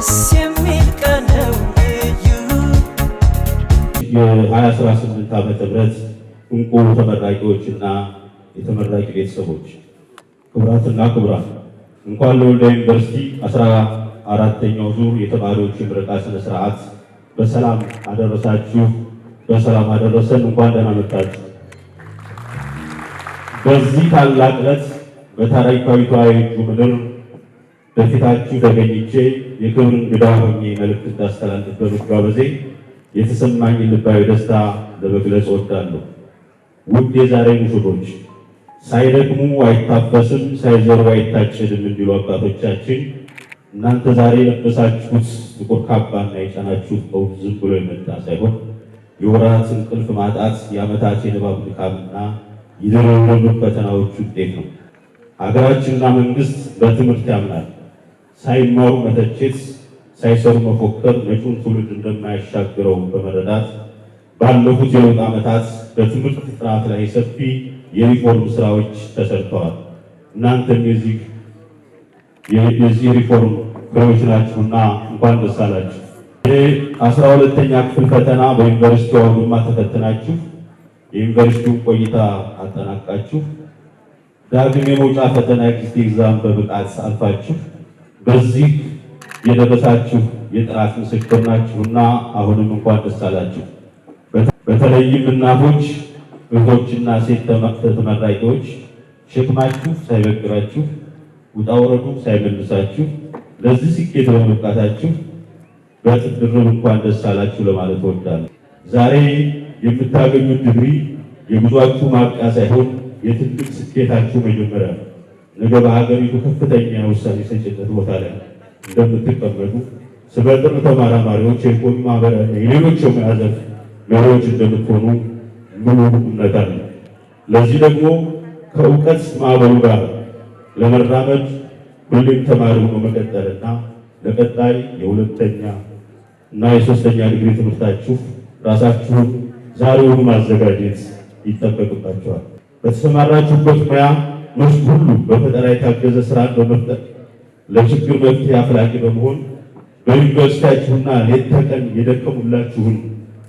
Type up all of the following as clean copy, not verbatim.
ደስ የሚል ቀን ነው ልዩ የ2018 ዓመተ ምህረት እንቁ ተመራቂዎችና የተመራቂ ቤተሰቦች ክቡራትና ክቡራን እንኳን ለወልዲያ ዩኒቨርሲቲ 14ኛው ዙር የተማሪዎች የምረቃ ስነ ስርዓት በሰላም አደረሳችሁ፣ በሰላም አደረሰን። እንኳን ደህና መጣችሁ። በዚህ ታላቅ ዕለት በታሪካዊቷ የእጁ ምድር በፊታችሁ ተገኝቼ የክብር እንግዳ ሆኜ መልእክት እንዳስተላልፍ በመጋበዜ የተሰማኝን ልባዊ ደስታ ለመግለጽ እወዳለሁ። ውድ የዛሬ ሙሽሮች፣ ሳይደክሙ አይታፈስም ሳይዘሩ አይታጨድም እንዲሉ አባቶቻችን፣ እናንተ ዛሬ የለበሳችሁት ጥቁር ካባና የጫናችሁት ቀውስ ዝም ብሎ የመጣ ሳይሆን የወራት እንቅልፍ ማጣት፣ የዓመታት የንባብ ድካምና የደረረቡ ፈተናዎች ውጤት ነው። ሀገራችንና መንግስት በትምህርት ያምናል። ሳይማሩ መተቸት፣ ሳይሰሩ መፎከር መጪውን ትውልድ እንደማያሻግረው በመረዳት ባለፉት የለውጥ ዓመታት በትምህርት ጥራት ላይ ሰፊ የሪፎርም ስራዎች ተሰርተዋል። እናንተም የዚህ ሪፎርም ፍሬዎች ናችሁና እንኳን ደስ አላችሁ። 12ኛ ክፍል ፈተና በዩኒቨርሲቲው አውድማ ተፈትናችሁ የዩኒቨርሲቲውን ቆይታ አጠናቃችሁ ዳግም የመውጫ ፈተና ኤግዚት ኤግዛም በብቃት አልፋችሁ በዚህ የደረሳችሁ የጥራት ምስክር ናችሁና አሁንም እንኳን ደስ አላችሁ። በተለይም እናቶች፣ እህቶችና ሴት ተመራቂዎች ሸክማችሁ ሳይበግራችሁ ውጣ ውረዱ ሳይመልሳችሁ ለዚህ ስኬት በመብቃታችሁ በእጥፍ ድርብ እንኳን ደስ አላችሁ ለማለት እወዳለሁ። ዛሬ የምታገኙት ዲግሪ የጉዟችሁ ማብቂያ ሳይሆን የትልቅ ስኬታችሁ መጀመሪያ ነው። ነገ በሀገሪቱ ከፍተኛ ውሳኔ ሰጭነት ቦታ ላይ እንደምትቀመጡ ስመጥር ተመራማሪዎች፣ የኢኮኖሚ ማህበራዊና የሌሎች የሙያ ዘርፍ መሪዎች እንደምትሆኑ ሙሉ እምነት አለ። ለዚህ ደግሞ ከእውቀት ማዕበሉ ጋር ለመራመድ ሁሌም ተማሪ ሆኖ መቀጠልና ለቀጣይ የሁለተኛ እና የሶስተኛ ዲግሪ ትምህርታችሁ ራሳችሁን ዛሬውኑ ማዘጋጀት ይጠበቅባችኋል። በተሰማራችሁበት ሙያ መስክ ሁሉ በፈጠራ የታገዘ ስራን በመፍጠር ለችግር መፍትሄ አፍላቂ በመሆን በዩኒቨርሲቲያችሁና ሌት ተቀን የደከሙላችሁን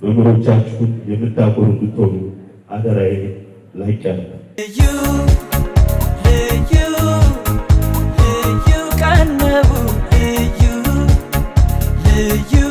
መምህሮቻችሁን የምታኮሩ እንድትሆኑ አደራዬ ላቅ ያለ ልዩ ቀን ነው ልዩ